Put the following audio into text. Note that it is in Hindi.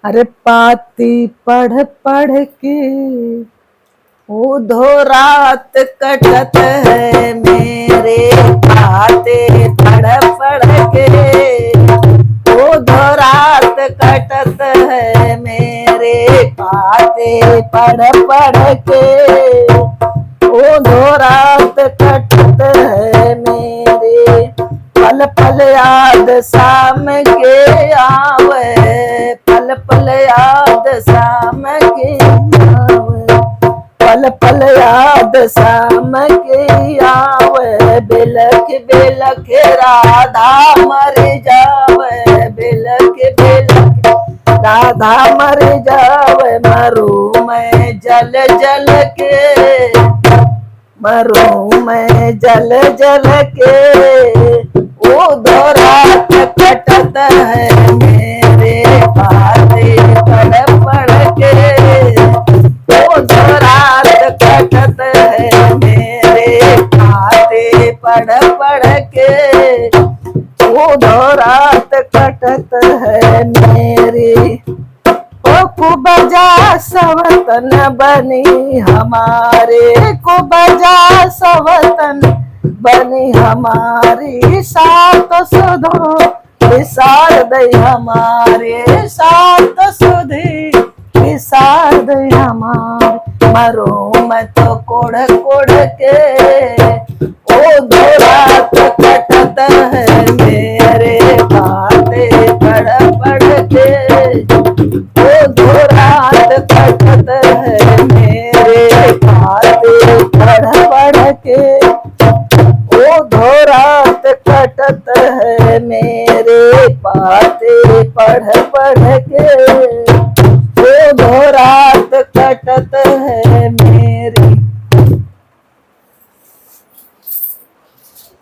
अरे पाती पढ़ पढ़ के ऊधो रात कटत है मेरे, पाते पढ़ पढ़ के ऊधो रात कटत है मेरे, पाते पढ़ पढ़ के ऊधो रात कटत है मेरे। पल पल याद शाम के आवे, पल पल याद शाम के आवे, पल पल याद शाम के आवे। बिलख बिलख राधा मर जावे, बिलख बिलख राधा मर जावे। मरू मैं जल जल के, मरू मैं जल जल के ऊधो रात कटत है मेरे, पाते पढ़ पढ़ के ऊधो रात कटत है मेरे, पाते पढ़ पढ़ के ऊधो रात कटत है मेरी। कुबजा सवतन बनी हमारे, कुबजा सवतन बनी हमारी। सात सुधो विसार दई हमारे, सात सुधी विसार दई हमारे। मरो मैं तो कोढ़ कोढ़ के ऊधो रात कटत है मेरे, पाते पढ़ पढ़ के ऊधो रात कटत है मेरे, पाते पढ़ पढ़ के ऊधो रात कटत है मेरे, पाते पढ़ पढ़ के ऊधो रात कटत